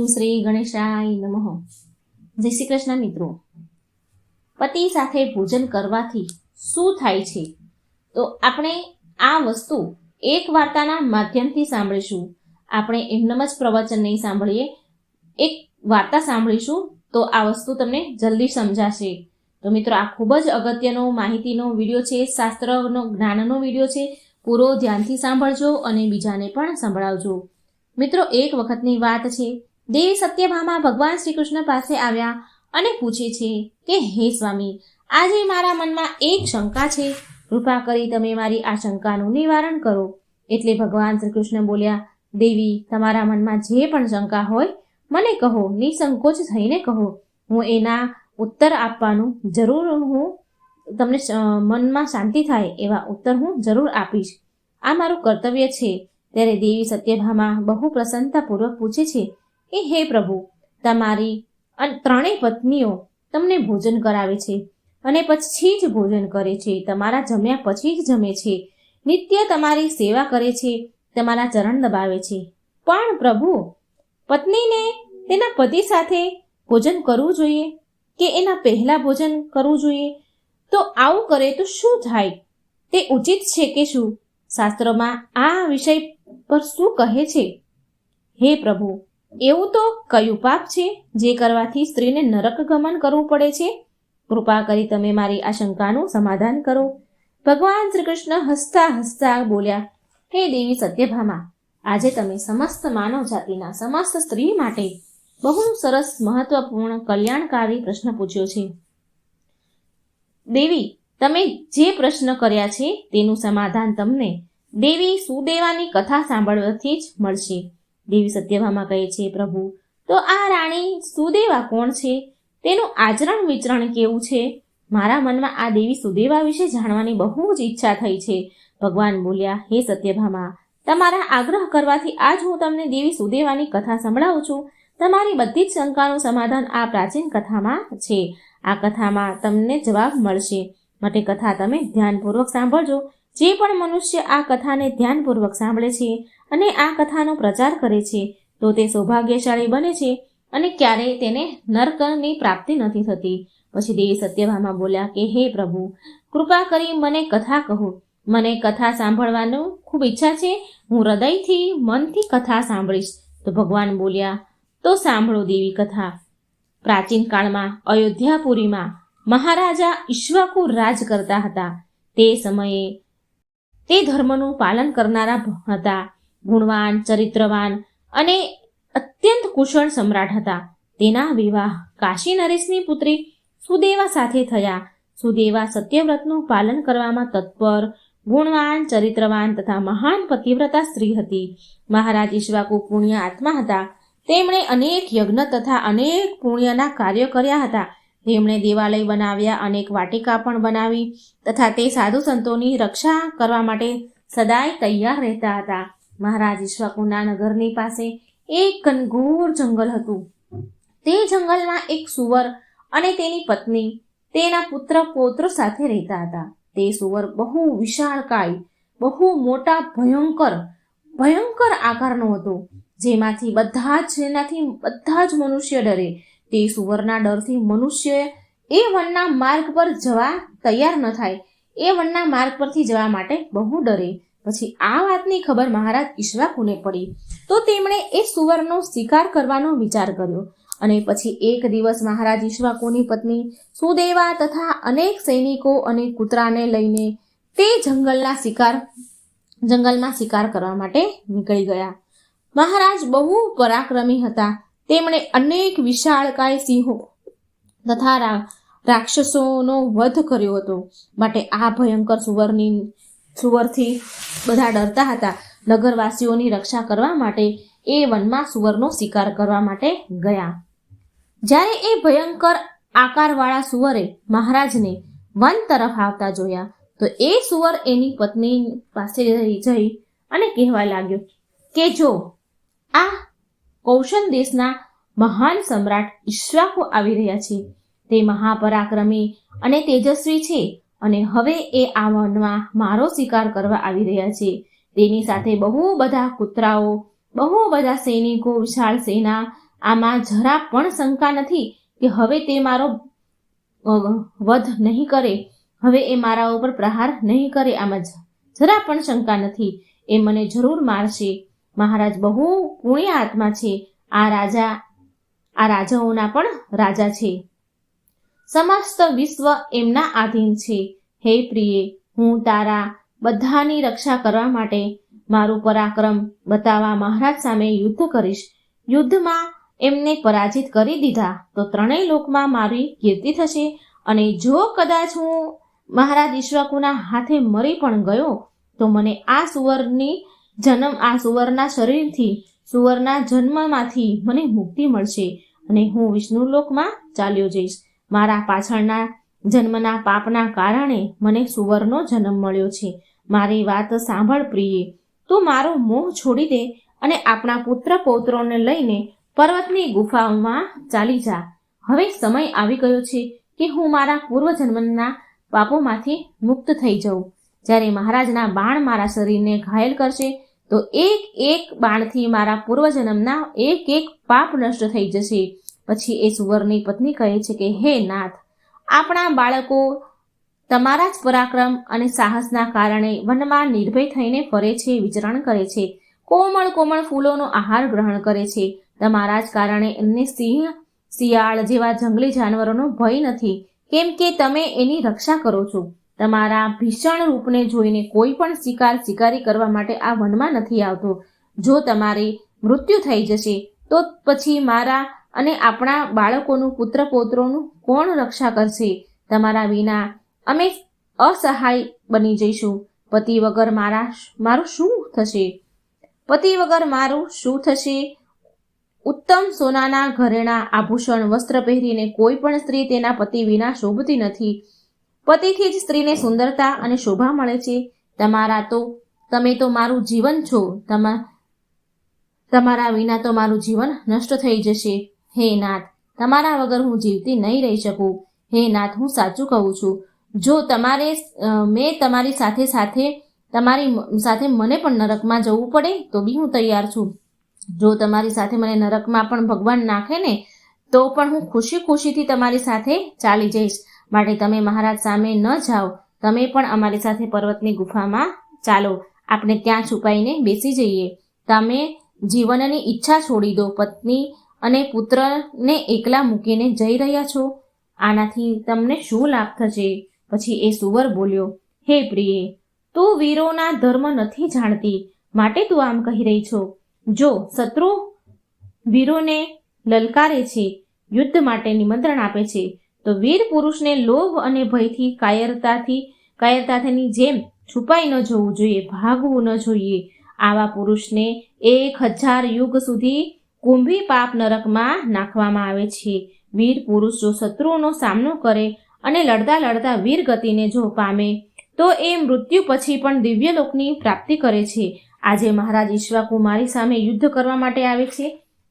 ઓમ શ્રી ગણેશાય નમઃ. જય શ્રી કૃષ્ણ મિત્રો. પતિ સાથે ભોજન કરવાથી શું થાય છે? તો આપણે આ વસ્તુ એક વાર્તાના માધ્યમથી સાંભળીશું. આપણે એમનેમ જ પ્રવચન નહીં સાંભળીએ, એક વાર્તા સાંભળીશું તો આ વસ્તુ તમને જલ્દી સમજાશે. તો મિત્રો, આ ખૂબ જ અગત્યનો માહિતીનો વિડીયો છે, શાસ્ત્રનો જ્ઞાનનો વિડીયો છે. પૂરો ધ્યાનથી સાંભળજો અને બીજાને પણ સંભળાવજો. મિત્રો, એક વખતની વાત છે. દેવી સત્યભામા ભગવાન શ્રી કૃષ્ણ પાસે આવ્યા અને પૂછે છે કે હે સ્વામી, આજે મારા મનમાં એક શંકા છે, કૃપા કરી તમે મારી આ શંકાનું નિવારણ કરો. એટલે ભગવાન શ્રી કૃષ્ણ બોલ્યા, દેવી, તમારા મનમાં જે પણ શંકા હોય મને કહો, નિસંકોચ થઈને કહો. હું એના ઉત્તર આપવાનું જરૂર, હું તમને મનમાં શાંતિ થાય એવા ઉત્તર હું જરૂર આપીશ. આ મારું કર્તવ્ય છે. ત્યારે દેવી સત્યભામા બહુ પ્રસન્નતાપૂર્વક પૂછે છે કે હે પ્રભુ, તમારી ત્રણેય પત્નીઓ તમને ભોજન કરાવે છે અને પછી જ ભોજન કરે છે, તમારા જમ્યા પછી જ જમે છે, નિત્ય તમારી સેવા કરે છે, તમારા ચરણ દબાવે છે. પણ પ્રભુ, પત્નીને તેના પતિ સાથે ભોજન કરવું જોઈએ કે એના પહેલા ભોજન કરવું જોઈએ? તો આવું કરે તો શું થાય? તે ઉચિત છે કે શું? શાસ્ત્રમાં આ વિષય પર શું કહે છે? હે પ્રભુ, એવું તો કયું પાપ છે જે કરવાથી સ્ત્રીને નરક ગમન કરવું પડે છે? કૃપા કરી તમે મારી આ શંકાનું સમાધાન કરો. ભગવાન શ્રી કૃષ્ણ હસતા હસતા બોલ્યા, હે દેવી સત્યભામા, આજે તમે સમસ્ત માનવ જાતિના સમસ્ત સ્ત્રી માટે બહુ સરસ, મહત્વપૂર્ણ, કલ્યાણકારી પ્રશ્ન પૂછ્યો છે. દેવી, તમે જે પ્રશ્ન કર્યા છે તેનું સમાધાન તમને દેવી સુદેવાની કથા સાંભળવાથી જ મળશે. દેવી સત્યભામા કહે છે, પ્રભુ, તો આ રાણી સુદેવા કોણ છે? તેનું આચરણ વિચરણ કેવું છે? મારા મનમાં આ દેવી સુદેવા વિશે જાણવાની બહુ જ ઈચ્છા થઈ છે. ભગવાન બોલ્યા, હે સત્યભામા, તમારા આગ્રહ કરવાથી આજ હું તમને દેવી સુદેવાની કથા સંભળાવું છું. તમારી બધી જ શંકાનું સમાધાન આ પ્રાચીન કથામાં છે. આ કથામાં તમને જવાબ મળશે, માટે કથા તમે ધ્યાનપૂર્વક સાંભળજો. જે પણ મનુષ્ય આ કથાને ધ્યાનપૂર્વક સાંભળે છે અને આ કથાનો પ્રચાર કરે છે તો તે સૌભાગ્યશાળી બને છે અને ક્યારેય તેને નરકની પ્રાપ્તિ નથી થતી. પછી દેવી સત્યભામા બોલ્યા કે હે પ્રભુ, કૃપા કરી મને કથા કહો. મને કથા સાંભળવાનું ખૂબ ઈચ્છા છે. હું હૃદયથી, મનથી કથા સાંભળીશ. તો ભગવાન બોલ્યા, તો સાંભળો દેવી કથા. પ્રાચીન કાળમાં અયોધ્યાપુરીમાં મહારાજા ઈક્ષ્વાકુ રાજ કરતા હતા. તે સમયે તે ધર્મનું પાલન કરનારા હતા. ગુણવાન, ચરિત્રવાન અને અત્યંત કુશળ સમ્રાટ હતા. તેના વિવાહ કાશી નરેશની પુત્રી સુદેવા સાથે થયા. સુદેવા સત્યવ્રતનું પાલન કરવામાં તત્પર, ગુણવાન, ચરિત્રવાન તથા મહાન પતિવ્રતા સ્ત્રી હતી. મહારાજ ઈક્ષ્વાકુ પુણ્ય આત્મા હતા. તેમણે અનેક યજ્ઞ તથા અનેક પુણ્યના કાર્યો કર્યા હતા. તેમણે દેવાલય બનાવ્યા, અનેક વાટિકા પણ બનાવી તથા તે સાધુ સંતોની રક્ષા કરવા માટે સદાય તૈયાર રહેતા હતા. મહારાજ ઈક્ષ્વાકુના નગરની પાસે એક ઘનઘોર જંગલ હતું. તે જંગલમાં એક સુવર અને તેની પત્ની તેના પુત્ર પૌત્રો સાથે રહેતા હતા. તે સુવર બહુ વિશાળકાય, બહુ મોટા, ભયંકર આકારનો હતો, જેનાથી બધા જ મનુષ્ય ડરે. તે સુવરના ડરથી મનુષ્ય એ વનના માર્ગ પર જવા તૈયાર ન થાય, એ વનના માર્ગ પરથી જવા માટે બહુ ડરે. પછી આ વાતની ખબર મહારાજ ઈક્ષ્વાકુને પડી તો તેમણે એ સુવરનો શિકાર કરવાનો વિચાર કર્યો. અને પછી એક દિવસ મહારાજ ઈક્ષ્વાકુની પત્ની સુદેવા તથા અનેક સૈનિકો અને કૂતરાને લઈને તે જંગલમાં શિકાર કરવા માટે નીકળી ગયા. મહારાજ બહુ પરાક્રમી હતા. તેમણે અનેક વિશાળકાય સિંહો તથા રાક્ષસોનો વધ કર્યો હતો. માટે આ ભયંકર સુવરથી બધા ડરતા હતા. નગરવાસીઓની રક્ષા કરવા માટે એ વનમાં સુવરનો શિકાર કરવા માટે ગયા. જ્યારે એ ભયંકર આકારવાળા સુવરે મહારાજને વન તરફ આવતા જોયા તો એ સુવર એની પત્ની પાસે જઈ અને કહેવા લાગ્યો કે જો આ કૌશલ દેશના મહાન સમ્રાટ ઈક્ષ્વાકુ આવી રહ્યા છે. તે મહાપરાક્રમી અને તેજસ્વી છે અને હવે એ આ વનમાં મારો શિકાર કરવા આવી રહ્યા છે. તેની સાથે બહુ બધા કૂતરાઓ, બહુ બધા સૈનિકો, વિશાળ સેના આમાં જરા પણ શંકા નથી કે હવે તે મારો વધ નહીં કરે, હવે એ મારા ઉપર પ્રહાર નહીં કરે. આમાં જરા પણ શંકા નથી. એ મને જરૂર મારશે. મહારાજ બહુ પુણ્ય આત્મા છે. આ રાજાઓના પણ રાજા છે. સમસ્ત વિશ્વ એમના આધીન છે. હે પ્રિય, હું તારા બધાની રક્ષા કરવા માટે મારું પરાક્રમ બતાવવા મહારાજ સામે યુદ્ધ કરીશ. યુદ્ધમાં એમને પરાજિત કરી દીધા તો ત્રણેય લોકમાં મારી કીર્તિ થશે. અને જો કદાચ હું મહારાજ ઈક્ષ્વાકુના હાથે મરી પણ ગયો તો મને આ સુવરના શરીરથી, સુવરના જન્મમાંથી મને મુક્તિ મળશે અને હું વિષ્ણુલોકમાં ચાલ્યો જઈશ. મારા પાછળના જન્મના પાપના કારણે મને સુવરનો જન્મ મળ્યો છે. મારી વાત સાંભળ પ્રિય, તું મારો મોહ છોડી દે અને આપણા પુત્ર પૌત્રોને લઈને પર્વતની ગુફાઓમાં ચાલી જા. હવે સમય આવી ગયો છે કે હું મારા પૂર્વજન્મના પાપોમાંથી મુક્ત થઈ જાઉં. જ્યારે મહારાજના બાણ મારા શરીરને ઘાયલ કરશે તો એક એક બાણથી મારા પૂર્વજન્મના એક એક પાપ નષ્ટ થઈ જશે. પછી એ સુવરની પત્ની કહે છે કે હે નાથ, આપણા બાળકો તમારા જ પરાક્રમ અને સાહસના કારણે વનમાં નિર્ભય થઈને ફરે છે, વિચરણ કરે છે, કોમળ કોમળ ફૂલોનો આહાર ગ્રહણ કરે છે. તમારા જ કારણે એમને સિંહ, શિયાળ જેવા જંગલી જાનવરોનો ભય નથી, કેમ કે તમે એની રક્ષા કરો છો. તમારા ભીષણ રૂપને જોઈને કોઈ પણ શિકારી કરવા માટે આ વનમાં નથી આવતો. જો તમારી મૃત્યુ થઈ જશે તો પછી મારા અને આપણા બાળકોનું, પુત્ર પૌત્રોનું કોણ રક્ષા કરશે? તમારા વિના અમે અસહાય બની જઈશું. પતિ વગર મારું શું થશે? ઉત્તમ સોનાના ઘરેણા, આભૂષણ, વસ્ત્ર પહેરીને કોઈ પણ સ્ત્રી તેના પતિ વિના શોભતી નથી. પતિથી જ સ્ત્રીને સુંદરતા અને શોભા મળે છે. તમે તો મારું જીવન છો. તમારા વિના તો મારું જીવન નષ્ટ થઈ જશે. હે નાથ, તમારા વગર હું જીવતી નહીં રહી શકું. હે નાથ, હું સાચું કહું છું. જો મેં તમારી સાથે મને પણ નરકમાં જવું પડે તો બી હું તૈયાર છું. જો તમારી સાથે મને નરકમાં પણ ભગવાન નાખે ને તો પણ હું ખુશીથી તમારી સાથે ચાલી જઈશ. માટે તમે મહારાજ સામે ન જાઓ. તમે પણ અમારી સાથે પર્વતની ગુફામાં ચાલો. આપણે ત્યાં છુપાઈને બેસી જઈએ. તમે જીવનની ઈચ્છા છોડી દો. પત્ની અને પુત્રને એકલા મૂકીને જઈ રહ્યા છો. આનાથી તમને શું લાભ થશે? પછી એ સુવર બોલ્યો, હે પ્રિય, તું વીરોના ધર્મ નથી જાણતી, માટે તું આમ કહી રહી છો. જો શત્રુ વીરોને લલકારે છે, યુદ્ધ માટે નિમંત્રણ આપે છે, તો વીર પુરુષને લોભ અને ભયથી કાયરતાની જેમ છુપાઈ ન જવું જોઈએ, ભાગવું ન જોઈએ. આવા પુરુષને 1000 યુગ સુધી કુંભી પાપ નરકમાં નાખવામાં આવે છે. વીર પુરુષ જો શત્રુઓનો સામનો કરે અને લડતા વીર ગતિને જો પામે તો એ મૃત્યુ પછી પણ દિવ્યલોકની પ્રાપ્તિ કરે છે. આજે મહારાજ ઈક્ષ્વાકુ મારી સામે યુદ્ધ કરવા માટે આવે છે.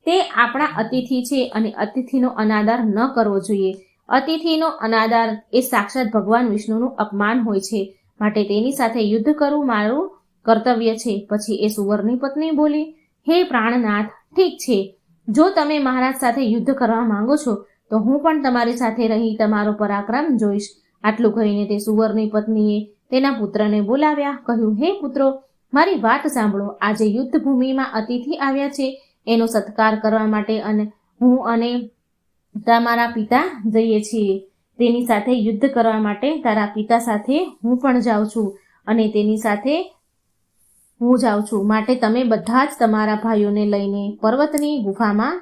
તે આપણા અતિથિ છે અને અતિથિનો અનાદર ન કરવો જોઈએ. અતિથિનો અનાદર એ સાક્ષાત ભગવાન વિષ્ણુનું અપમાન હોય છે. માટે તેની સાથે યુદ્ધ કરવું મારું કર્તવ્ય છે. પછી એ સુવરની પત્ની બોલી, હે પ્રાણનાથ, ઠીક છે, જો તમે મહારાજ સાથે યુદ્ધ કરવા માંગો છો તો હું પણ તમારી સાથે રહી તમારો પરાક્રમ જોઈશ. આટલું કહીને તે સુવરની પત્નીએ તેના પુત્રને બોલાવ્યા. કહ્યું, હે પુત્રો, મારી વાત સાંભળો. આજે યુદ્ધ ભૂમિમાં અતિથિ આવ્યા છે, એનો સત્કાર કરવા માટે હું અને તમારા પિતા જઈએ છીએ. તેની સાથે યુદ્ધ કરવા માટે તારા પિતા સાથે હું પણ જાઉં છું અને તેની સાથે હું જાઉં છું. માટે તમે બધા જ તમારા ભાઈઓને લઈને પર્વતની ગુફામાં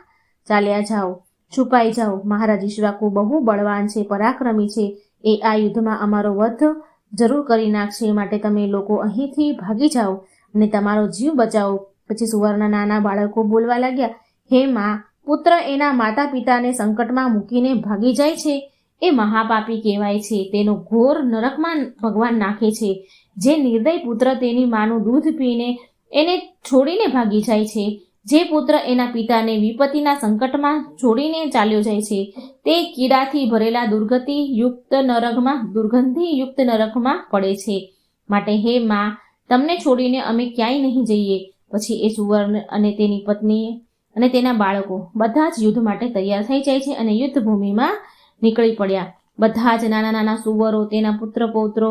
ચાલ્યા જાઓ, છુપાઈ જાઓ. મહારાજ ઈક્ષ્વાકુ બહુ બળવાન છે, પરાક્રમી છે. એ આ યુદ્ધમાં અમારો વધ જરૂર કરી નાખશે. માટે તમે લોકો અહીંથી ભાગી જાઓ અને તમારો જીવ બચાવો. પછી સુવરના નાના બાળકો બોલવા લાગ્યા, હે માં, પુત્ર એના માતા પિતાને સંકટમાં મૂકીને ભાગી જાય છે એ મહાપાપી કહેવાય છે. તેનો ઘોર નરકમાં ભગવાન નાખે છે. જે નિર્દય પુત્ર તેની માનું દૂધ પીને એને છોડીને ભાગી જાય છે, જે પુત્ર એના પિતાને વિપત્તિના સંકટમાં છોડીને ચાલ્યો જાય છે, તે કીડાથી ભરેલા દુર્ગંધીયુક્ત નરકમાં પડે છે. માટે હે માં, તમને છોડીને અમે ક્યાંય નહીં જઈએ. પછી એ સુવર્ણ અને તેની પત્નીએ અને તેના બાળકો બધા જ યુદ્ધ માટે તૈયાર થઈ જાય છે અને યુદ્ધ ભૂમિમાં નીકળી પડ્યા. બધા જ નાના નાના સુવરો, તેના પુત્ર પૌત્રો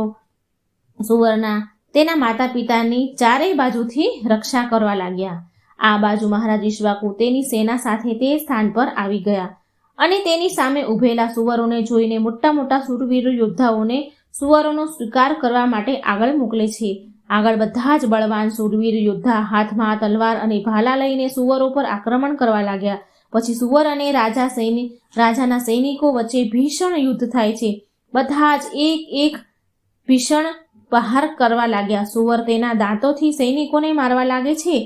સુવરના તેના માતા પિતાની ચારેય બાજુથી રક્ષા કરવા લાગ્યા. આ બાજુ મહારાજ ઈક્ષ્વાકુ તેની સેના સાથે તે સ્થાન પર આવી ગયા અને તેની સામે ઉભેલા સુવરોને જોઈને મોટા મોટા શૂરવીર યોદ્ધાઓને સુવરોનો સ્વીકાર કરવા માટે આગળ મોકલે છે. આગળ બધા જ બળવાન શૂરવીર યોદ્ધા હાથમાં તલવાર અને ભાલા લઈને સુવરો પર આક્રમણ કરવા લાગ્યા. પછી સુવર અને રાજાના સૈનિકો વચ્ચે ભીષણ યુદ્ધ થાય છે. બધા જ એક ભીષણ પ્રહાર કરવા લાગ્યા. સુવર તેના દાંતોથી સૈનિકોને મારવા લાગે છે,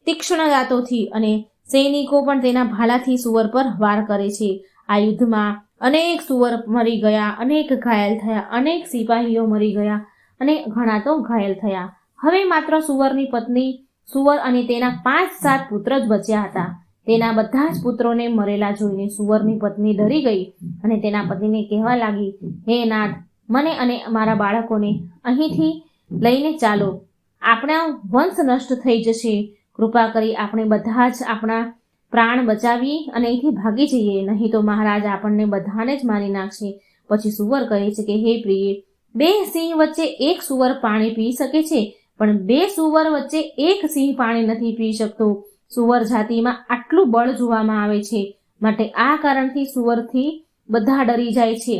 તીક્ષ્ણ દાંતોથી, અને સૈનિકો પણ તેના ભાલાથી સુવર પર વાર કરે છે. આ યુદ્ધમાં અનેક સુવર મરી ગયા, અનેક ઘાયલ થયા, અનેક સિપાહીઓ મરી ગયા અને ઘણા તો ઘાયલ થયા. હવે માત્ર સુવરની પત્ની સુવર અને તેના 5-7 પુત્ર જ બચ્યા હતા. તેના બધા જ પુત્રોને મરેલા જોઈને સુવરની પત્ની ડરી ગઈ અને તેના પતિને કહેવા લાગી, હે નાથ, મને અને મારા બાળકોને અહીંથી લઈને ચાલો. આપણા વંશ નષ્ટ થઈ જશે. કૃપા કરી આપણે બધા જ આપણા પ્રાણ બચાવી અને અહીંથી ભાગી જઈએ, નહીં તો મહારાજ આપણને બધાને જ મારી નાખશે. પછી સુવર કહે છે કે હે પ્રિય, 2 સિંહ વચ્ચે એક સુવર પાણી પી શકે છે, પણ 2 સુવર વચ્ચે એક સિંહ પાણી નથી પી શકતો. સુવર જાતિમાં આટલું બળ જોવામાં આવે છે, માટે આ કારણથી સુવરથી બધા ડરી જાય છે.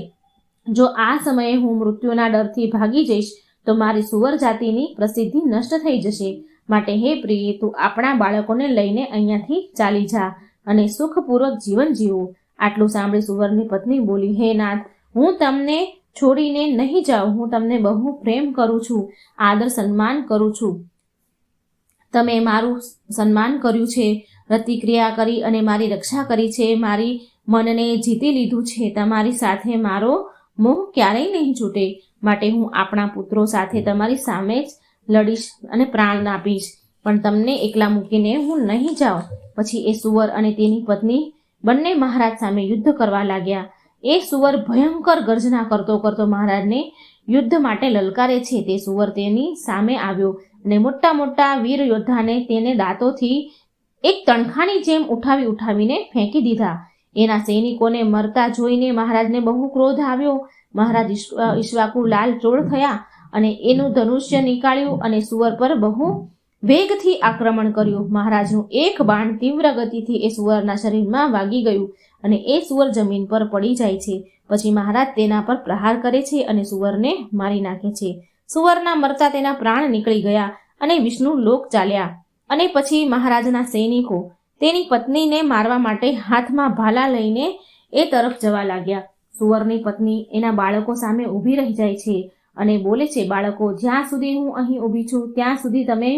જો આ સમયે હું મૃત્યુના ડરથી ભાગી જઈશ તો મારી સુવર જાતિની પ્રસિદ્ધિ નષ્ટ થઈ જશે. માટે હે પ્રિય, તું આપણા બાળકોને લઈને અહીંયાથી ચાલી જા અને સુખપૂર્વક જીવન જીવો. આટલું સાંભળી સુવરની પત્ની બોલી, હે નાથ, હું તમને છોડીને નહીં જાઉં. હું તમને બહુ પ્રેમ કરું છું, આદર સન્માન કરું છું. તમે મારું સન્માન કર્યું છે, પ્રતિક્રિયા કરી અને મારી રક્ષા કરી છે, મારી મનને જીતી લીધું છે. તમારી સાથે મારો મોહ ક્યારેય નહીં છૂટે. માટે હું આપણા પુત્રો સાથે તમારી સામે જ લડીશ અને પ્રાણ આપીશ, પણ તમને એકલા મૂકીને હું નહીં જાઉં. પછી એ સુવર અને તેની પત્ની બંને મહારાજ સામે યુદ્ધ કરવા લાગ્યા. એ સુવર ભયંકર ગર્જના કરતો કરતો મહારાજને યુદ્ધ માટે લલકારે છે. તે સુવર તેની સામે આવ્યો અને મોટા મોટા વીર યોદ્ધાને તેને દાંતોથી એક તણખાની જેમ ઉઠાવીને ફેંકી દીધા. એના સૈનિકોને મરતા જોઈને મહારાજને બહુ ક્રોધ આવ્યો. મહારાજ ઈક્ષ્વાકુ લાલ ચોળ થયા અને એનું ધનુષ્ય નીકાળ્યું અને સુવર પર બહુ વેગથી આક્રમણ કર્યું. મહારાજનું એક બાણ તીવ્ર ગતિથી એ સુવરના શરીરમાં વાગી ગયું અને એ સુવર જમીન પર પડી જાય છે. પછી મહારાજ તેના પર પ્રહાર કરે છે અને સુવરને મારી નાખે છે. સુવરના મરતા તેના પ્રાણ નીકળી ગયા અને વિષ્ણુ લોક ચાલ્યા. અને પછી મહારાજના સૈનિકો તેની પત્નીને મારવા માટે હાથમાં ભાલા લઈને એ તરફ જવા લાગ્યા. સુવરની પત્ની એના બાળકો સામે ઊભી રહી જાય છે અને બોલે છે, બાળકો, જ્યાં સુધી હું અહીં ઊભી છું ત્યાં સુધી તમે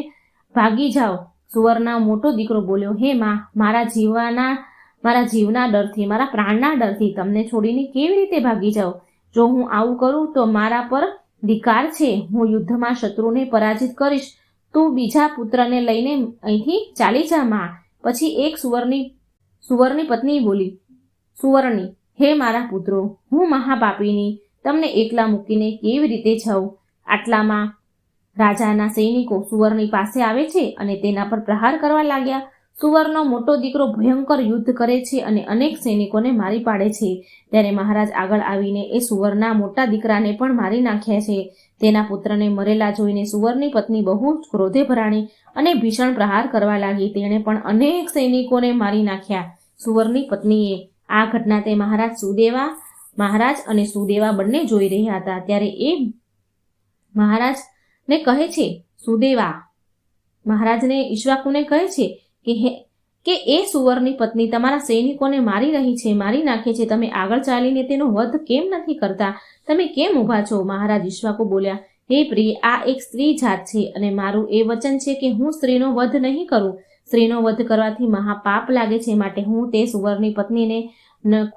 ભાગી જાઓ. સુવરના મોટો દીકરો બોલ્યો, હે માં, મારા જીવના ડરથી, મારા પ્રાણના ડરથી તમને છોડીને કેવી રીતે ભાગી જાઉં? જો હું આવું કરું તો મારા પર ધિક્કાર છે. હું યુદ્ધમાં શત્રુને પરાજિત કરીશ. તું બીજા પુત્રને લઈને અહીંથી ચાલી જા માં. પછી એક સુવરની પત્ની બોલી, સુવર્ણી, હે મારા પુત્રો, હું મહાપાપીની તમને એકલા મૂકીને કેવી રીતે જાઉં? આટલામાં રાજાના સૈનિકો સુવરની પાસે આવે છે અને તેના પર પ્રહાર કરવા લાગ્યા. સુવરનો મોટો દીકરો ભયંકર યુદ્ધ કરે છે અને અનેક સૈનિકોને મારી પાડે છે. ત્યારે મહારાજ આગળ આવીને એ સુવરના મોટા દીકરાને પણ મારી નાખ્યા છે. તેના પુત્રને મરેલા જોઈને સુવરની પત્ની બહુ જ ક્રોધે ભરાણી અને ભીષણ પ્રહાર કરવા લાગી. તેણે પણ અનેક સૈનિકોને મારી નાખ્યા. સુવરની પત્નીએ આ ઘટના તે મહારાજ અને સુદેવા બંને જોઈ રહ્યા હતા. ત્યારે એ મહારાજને કહે છે, સુદેવા મહારાજને ઈક્ષ્વાકુને કહે છે કે એ સુવરની પત્ની તમારા સૈનિકોને મારી રહી છે, મારી નાખે છે. તમે આગળ ચાલીને તેનો વધ કેમ નથી કરતા? તમે કેમ ઊભા છો? મહારાજ ઈક્ષ્વાકુ બોલ્યા, હે પ્રિય, આ એક સ્ત્રી જાત છે અને મારું એ વચન છે કે હું સ્ત્રીનો વધ નહીં કરું. સ્ત્રીનો વધ કરવાથી મહાપાપ લાગે છે. માટે હું તે સુવરની પત્નીને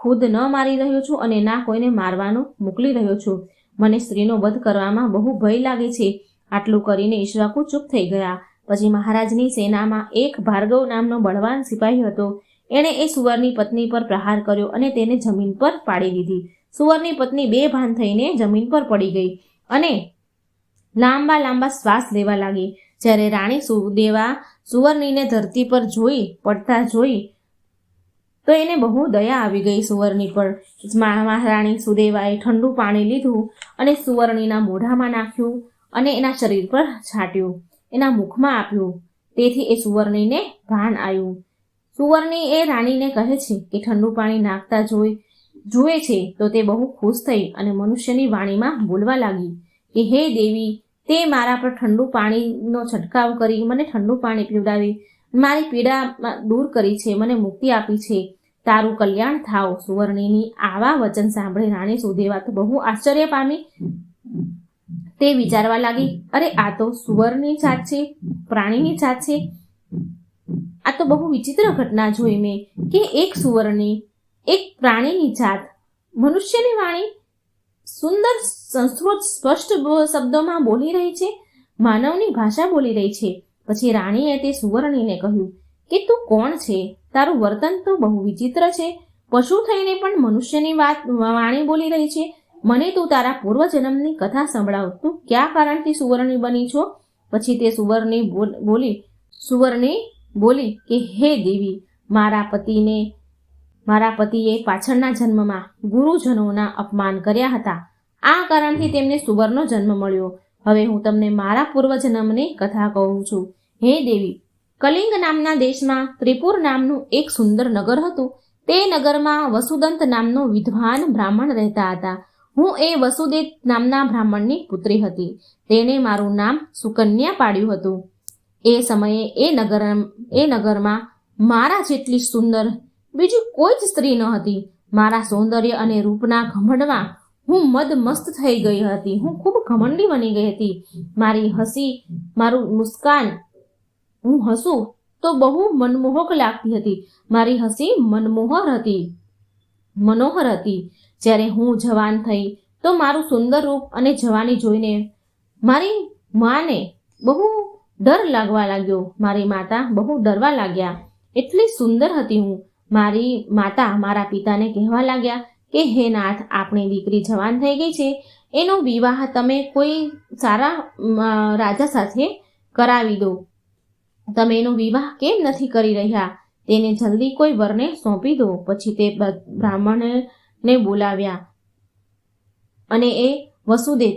ખુદ ન મારી રહ્યો છું અને ના કોઈને મારવાનું મોકલી રહ્યો છું. મને સ્ત્રીનો વધ કરવામાં બહુ ભય લાગે છે. આટલું કરીને ઈક્ષ્વાકુ ચૂપ થઈ ગયા. પછી મહારાજની સેનામાં એક ભાર્ગવ નામનો બળવાન સિપાહી હતો. એણે એ સુવરની પત્ની પર પ્રહાર કર્યો અને તેને જમીન પર પાડી દીધી. સુવરની પત્ની બેભાન થઈને જમીન પર પડી ગઈ અને લાંબા લાંબા શ્વાસ લેવા લાગી. જ્યારે રાણી સુદેવા સુવર્ણીને ધરતી પર જોઈ પડતા જોઈ તો એને બહુ દયા આવી ગઈ સુવર્ણી પર. મહારાણી સુદેવાએ ઠંડુ પાણી લીધું અને સુવર્ણીના મોઢામાં નાખ્યું અને એના શરીર પર છાંટ્યું, એના મુખમાં આપ્યું. તેથી એ સુવર્ણીને ભાન આવ્યું. સુવર્ણી એ રાણીને કહે છે કે ઠંડુ પાણી નાખતા જુએ છે તો તે બહુ ખુશ થઈ અને મનુષ્યની વાણીમાં બોલવા લાગી કે હે દેવી, તે મારા પર ઠંડુ પાણીનો છંટકાવ કરી મને ઠંડુ પાણી પીવડાવી, મારી પીડા દૂર કરી છે, મને મુક્તિ આપી છે, તારું કલ્યાણ થાવ. સુવર્ણીની આવા વચન સાંભળી રાણી સુદેવા તો બહુ આશ્ચર્ય પામી. તે વિચારવા લાગી, અરે આ તો સુવર્ણની જાત છે, પ્રાણીની જાત છે. આ તો બહુ વિચિત્ર ઘટના જોઈ મેં કે એક સુવર્ણી, એક પ્રાણીની જાત મનુષ્યની વાણી સુંદર સંસ્કૃત સ્પષ્ટ શબ્દોમાં બોલી રહી છે, માનવની ભાષા બોલી રહી છે. પછી રાણીએ તે સુવર્ણીને કહ્યું કે તું કોણ છે? તારું વર્તન તો બહુ વિચિત્ર છે. પશુ થઈને પણ મનુષ્યની વાણી બોલી રહી છે. મને તું તારા પૂર્વજન્મની કથા સંભળાવ. તું કયા કારણથી સુવર્ણી બની છો? પછી તે સુવર્ણી બોલી કે હે દેવી, મારા પતિએ પાછળના જન્મમાં ગુરુજનોના અપમાન કર્યા હતા. આ કારણથી તેમને સુવર્ણનો જન્મ મળ્યો. હવે હું તમને મારા પૂર્વજન્મની કથા કહું છું. હે દેવી, કલિંગ નામના દેશમાં ત્રિપુર નામનું એક સુંદર નગર હતું. તે નગરમાં વસુદંત નામનો વિદ્વાન બ્રાહ્મણ રહેતા હતા. હું એ વસુદેવ નામના બ્રાહ્મણની પુત્રી હતી. તેણે મારું નામ સુકન્યા પાડ્યું હતું. એ સમયે એ નગરમાં મારા જેટલી સુંદર બીજી કોઈ જ સ્ત્રી ન હતી. મારા સૌંદર્ય અને રૂપના ઘમંડમાં હું મદમસ્ત થઈ ગઈ હતી. હું ખૂબ ઘમંડી બની ગઈ હતી. મારી હસી, મારું મુસ્કાન, હું હસું તો બહુ મનમોહક લાગતી હતી. મારી હસી મનોહર હતી. જ્યારે હું જવાન થઈ તો મારું સુંદર રૂપ અને જવાની જોઈને મારી માને બહુ ડર લાગવા લાગ્યો. મારી માતા બહુ ડરવા લાગ્યા. એટલી સુંદર હતી હું. મારી માતા મારા પિતાને કહેવા લાગ્યા કે હે નાથ, આપણી દીકરી જવાન થઈ ગઈ છે, એનો વિવાહ તમે કોઈ સારા રાજા સાથે કરાવી દો. તમે એનો વિવાહ કેમ નથી કરી રહ્યા? તેને જલ્દી કોઈ વરને સોંપી દો. પછી તે બ્રાહ્મણને બોલાવ્યા અને એ વસુદેવ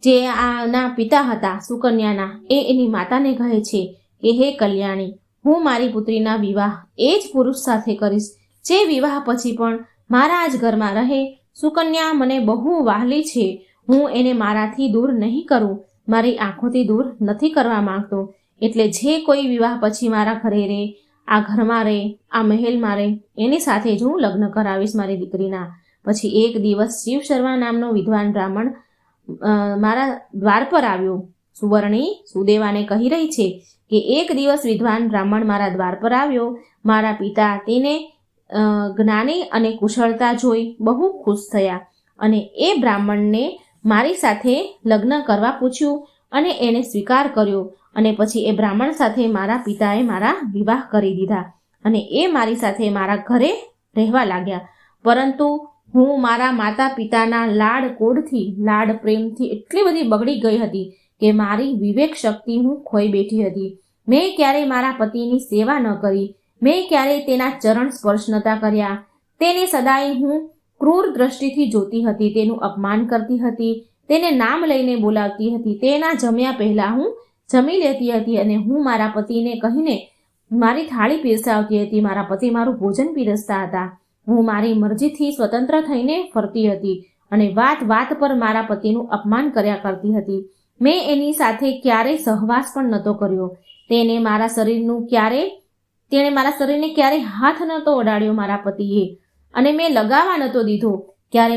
જે આના પિતા હતા સુકન્યાના, એની માતાને કહે છે કે હે કલ્યાણી, હું મારી પુત્રીના વિવાહ એ જ પુરુષ સાથે કરીશ જે વિવાહ પછી પણ મારા જ ઘરમાં રહે. સુકન્યા મને બહુ વહાલી છે. હું એને મારાથી દૂર નહીં કરું, મારી આંખોથી દૂર નથી કરવા માંગતો. એટલે જે કોઈ વિવાહ પછી મારા ઘરે રહે, આ ઘરમાં રહે, આ મહેલમાં રહે, એની સાથે જ હું લગ્ન કરાવીશ મારી દીકરીના. પછી એક દિવસ શિવ શર્મા નામનો વિદ્વાન બ્રાહ્મણ મારા દ્વાર પર આવ્યો. સુવર્ણી સુદેવાને કહી રહી છે કે એક દિવસ વિદ્વાન બ્રાહ્મણ મારા દ્વાર પર આવ્યો. મારા પિતા તેને જ્ઞાની અને કુશળતા જોઈ બહુ ખુશ થયા અને એ બ્રાહ્મણને મારી સાથે લગ્ન કરવા પૂછ્યું અને એને સ્વીકાર કર્યો. અને પછી એ બ્રાહ્મણ સાથે મારા પિતાએ મારા વિવાહ કરી દીધા અને એ મારી સાથે મારા ઘરે રહેવા લાગ્યા. પરંતુ હું મારા માતા પિતાના લાડ પ્રેમથી એટલી બધી બગડી ગઈ હતી કે મારી વિવેક શક્તિ હું ખોઈ બેઠી હતી. મેં ક્યારેય મારા પતિની સેવા ન કરી. મેં ક્યારેય તેના ચરણ સ્પર્શ નહોતા કર્યા. તેને સદાય હું ક્રૂર દ્રષ્ટિથી જોતી હતી, તેનું અપમાન કરતી હતી, તેને નામ લઈને બોલાવતી હતી. તેના જમ્યા પહેલાં હું જમી લેતી હતી અને હું મારા પતિને કહીને મારી થાળી પીરસાવતી હતી. મારા પતિ મારું ભોજન પીરસતા હતા. હું મારી મરજીથી સ્વતંત્ર થઈને ફરતી હતી અને વાત પર મારા પતિનું અપમાન કર્યા કરતી હતી. મેં એની સાથે ક્યારેય સહવાસ પણ નહોતો કર્યો. તેણે મારા શરીરને ક્યારેય હાથ નહોતો અડાડ્યો મારા પતિએ, અને મેં લગાવવા નહોતો દીધો. ક્યારે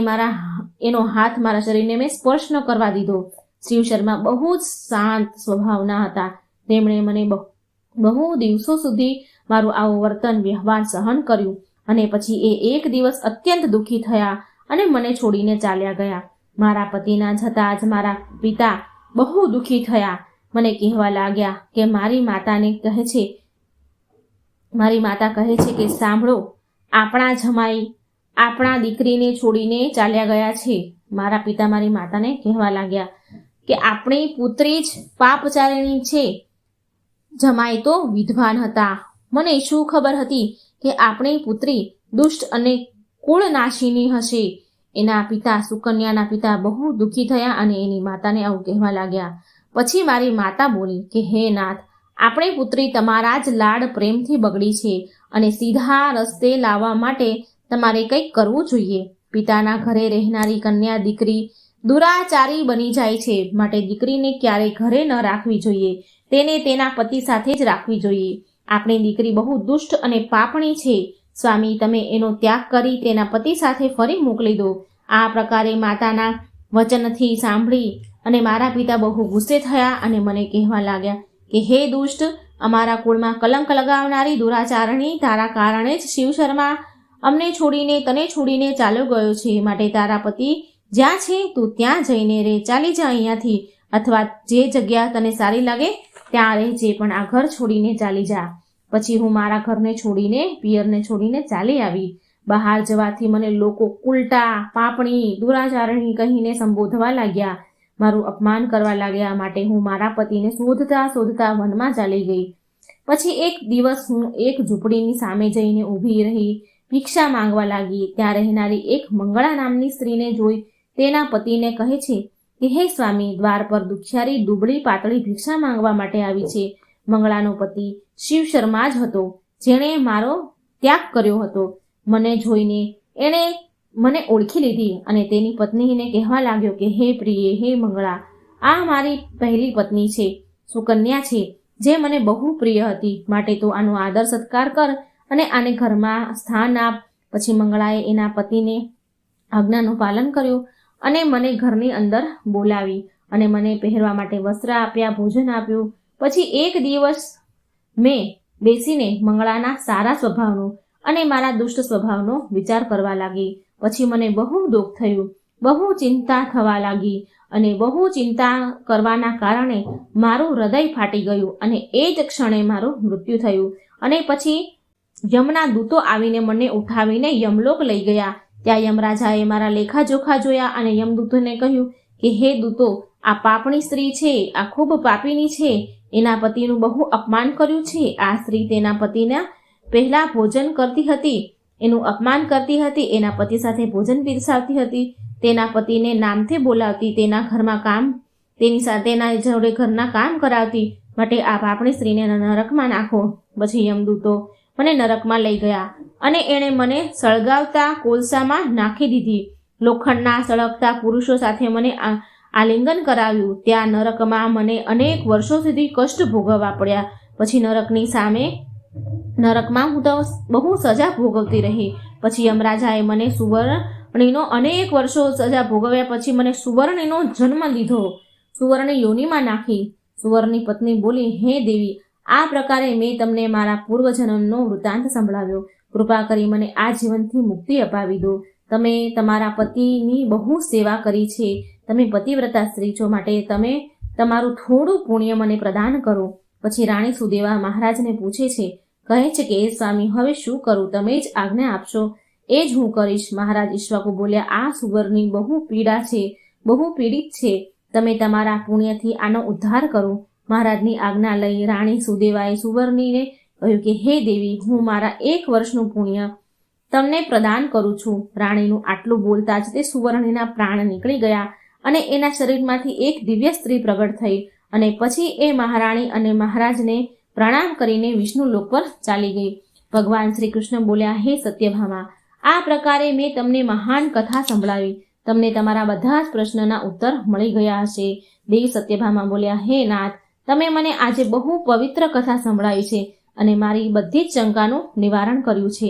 એનો હાથ મારા શરીરને મેં સ્પર્શ ન કરવા દીધો. શિવ શર્મા બહુ જ શાંત સ્વભાવના હતા. તેમણે મને બહુ દિવસો સુધી મારું આવું વર્તન વ્યવહાર સહન કર્યું અને પછી એ એક દિવસ અત્યંત દુઃખી થયા અને મને છોડીને ચાલ્યા ગયા. મારા પતિના જતાં જ મારા પિતા બહુ દુઃખી થયા. મને કહેવા લાગ્યા કે મારી માતા કહે છે કે સાંભળો, આપણા જમાઈ આપણા દીકરીને છોડીને ચાલ્યા ગયા છે. મારા પિતા મારી માતાને કહેવા લાગ્યા કે આપણી પુત્રી જ પાપચારિણી છે. જમાઈ તો વિદ્વાન હતા. મને શું ખબર હતી કે આપણી પુત્રી દુષ્ટ અને કુળનાશીની હશે. એના પિતા સુકન્યાના પિતા બહુ દુઃખી થયા અને એની માતાને આવું કહેવા લાગ્યા. પછી મારી માતા બોલી કે હે નાથ, આપણી પુત્રી તમારા જ લાડ પ્રેમથી બગડી છે અને સીધા રસ્તે લાવવા માટે તમારે કંઈક કરવું જોઈએ. પિતાના ઘરે રહેનારી કન્યા દીકરી દુરાચારી બની જાય છે, માટે દીકરીને ક્યારેય ઘરે ન રાખવી જોઈએ. તેને તેના પતિ સાથે જ રાખવી જોઈએ. આપણી દીકરી બહુ દુષ્ટ અને પાપણી છે. સ્વામી, તમે એનો ત્યાગ કરી તેના પતિ સાથે ફરી મોકલી દો. આ પ્રકારે માતાના વચનથી સાંભળી અને મારા પિતા બહુ ગુસ્સે થયા અને મને કહેવા લાગ્યા કે હે દુષ્ટ, અમારા કુળમાં કલંક લગાવનારી દુરાચારણી, તારા કારણે જ શિવ શર્મા અમને છોડીને તને છોડીને ચાલ્યો ગયો છે. માટે તારા પતિ જ્યાં છે તું ત્યાં જઈને રે. ચાલી જા અહીંયાથી, અથવા જે જગ્યા તને સારી લાગે ત્યાં રહેજે, પણ આ ઘર છોડીને ચાલી જા. પછી હું મારા ઘરને છોડીને, પિયરને છોડીને ચાલી આવી. બહાર જવાથી મને લોકો ઉલટા, પાપણી, દુરાચારણી કહીને સંબોધવા લાગ્યા, મારું અપમાન કરવા લાગ્યા. માટે હું મારા પતિને શોધતા શોધતા વનમાં ચાલી ગઈ. પછી એક દિવસ હું એક ઝૂંપડીની સામે જઈને ઊભી રહી ભિક્ષા માંગવા લાગી. ત્યાં રહેનારી એક મંગળા નામની સ્ત્રીને જોઈ તેના પતિને કહે છે કે હે સ્વામી, દ્વાર પર દુખિયારી દુબળી પાતળી ભિક્ષા માંગવા માટે આવી છે. મંગળાનો પતિ શિવ શર્મા જ હતો, જેણે મારો ત્યાગ કર્યો હતો. મને જોઈને એણે મને ઓળખી લીધી અને તેની પત્નીને કહેવા લાગ્યો કે હે પ્રિય, હે મંગળા, આ મારી પહેલી પત્ની છે, સુકન્યા છે, જે મને બહુ પ્રિય હતી. માટે તો આનો આદર સત્કાર કર અને આને ઘરમાં સ્થાન આપ. પછી મંગળાએ એના પતિને આજ્ઞાનું પાલન કર્યું અને મને ઘરની અંદર બોલાવી અને મને પહેરવા માટે વસ્ત્ર આપ્યા, ભોજન આપ્યું. પછી એક દિવસ મેં બેસીને મંગળાના સારા સ્વભાવનો અને મારા દુષ્ટ સ્વભાવનો વિચાર કરવા લાગી. પછી મને બહુ દુઃખ થયું, બહુ ચિંતા થવા લાગી અને બહુ ચિંતા કરવાના કારણે મારું હૃદય ફાટી ગયું અને એ જ ક્ષણે મારું મૃત્યુ થયું. અને પછી યમના દૂતો આવીને મને ઉઠાવીને યમલોક લઈ ગયા. ત્યાં યમરાજાએ મારા લેખાજોખા જોયા અને યમદૂતોને કહ્યું કે હે દૂતો, આ પાપણી સ્ત્રી છે, આ ખૂબ પાપીની છે, એના પતિનું બહુ અપમાન કર્યું છે. આ સ્ત્રી તેના પતિના પહેલા ભોજન કરતી હતી, એનું અપમાન કરતી હતી, એના પતિ સાથે ભોજન પીરસાવતી હતી, તેના પતિને નામથી બોલાવતી, તેના ઘરમાં કામ, તેની સાથે તેના જોડે ઘરના કામ કરાવતી. માટે આ પાપણી સ્ત્રીને નરકમાં નાખો. પછી યમદૂતો મને નરકમાં લઈ ગયા અને એણે મને સળગાવતા કોલસામાં નાખી દીધી. લોખંડના સળગતા પુરુષો સાથે મને આલિંગન કરાવ્યું. ત્યાં નરકમાં મને અનેક વર્ષો સુધી કષ્ટ ભોગવવા પડ્યા. પછી નરકમાં હું તો બહુ સજા ભોગવતી રહી. પછી યમરાજાએ મને સુવર્ણીનો અનેક વર્ષો સજા ભોગવ્યા પછી મને સુવર્ણીનો જન્મ લીધો, સુવર્ણી યોનિમાં નાખી. સુવર્ણની પત્ની બોલી, હે દેવી, આ પ્રકારે મેં તમને મારા પૂર્વજન્મનો વૃત્તાંત સંભળાવ્યો. કૃપા કરી મને આ જીવનથી મુક્તિ અપાવી દો. તમે તમારા પતિની બહુ સેવા કરી છે, તમે પતિવ્રતા સ્ત્રી છો, માટે તમે તમારું થોડું પુણ્ય મને પ્રદાન કરો. પછી રાણી સુદેવા મહારાજને પૂછે છે, કહે છે કે સ્વામી, હવે શું કરું? તમે જ આજ્ઞા આપશો એ જ હું કરીશ. મહારાજ ઈક્ષ્વાકુ બોલ્યા, આ સુવર્ણી બહુ પીડા છે, બહુ પીડિત છે, તમે તમારા પુણ્યથી આનો ઉદ્ધાર કરો. મહારાજની આજ્ઞા લઈ રાણી સુદેવાએ સુવર્ણીને કહ્યું કે હે દેવી, હું મારા 1 વર્ષનું પુણ્ય તમને પ્રદાન કરું છું. રાણીનું આટલું બોલતા જ તે સુવર્ણીના પ્રાણ નીકળી ગયા અને એના શરીરમાંથી એક દિવ્ય સ્ત્રી પ્રગટ થઈ અને પછી એ મહારાણી અને મહારાજને પ્રણામ કરીને વિષ્ણુ લોક પર ચાલી ગઈ. ભગવાન શ્રી કૃષ્ણ બોલ્યા, હે સત્યભામા, આ પ્રકારે મેં તમને મહાન કથા સંભળાવી. તમને તમારા બધા જ પ્રશ્નના ઉત્તર મળી ગયા હશે. દેવી સત્યભામા બોલ્યા, હે નાથ, તમે મને આજે બહુ પવિત્ર કથા સંભળાવી છે અને મારી બધી જ શંકાનું નિવારણ કર્યું છે.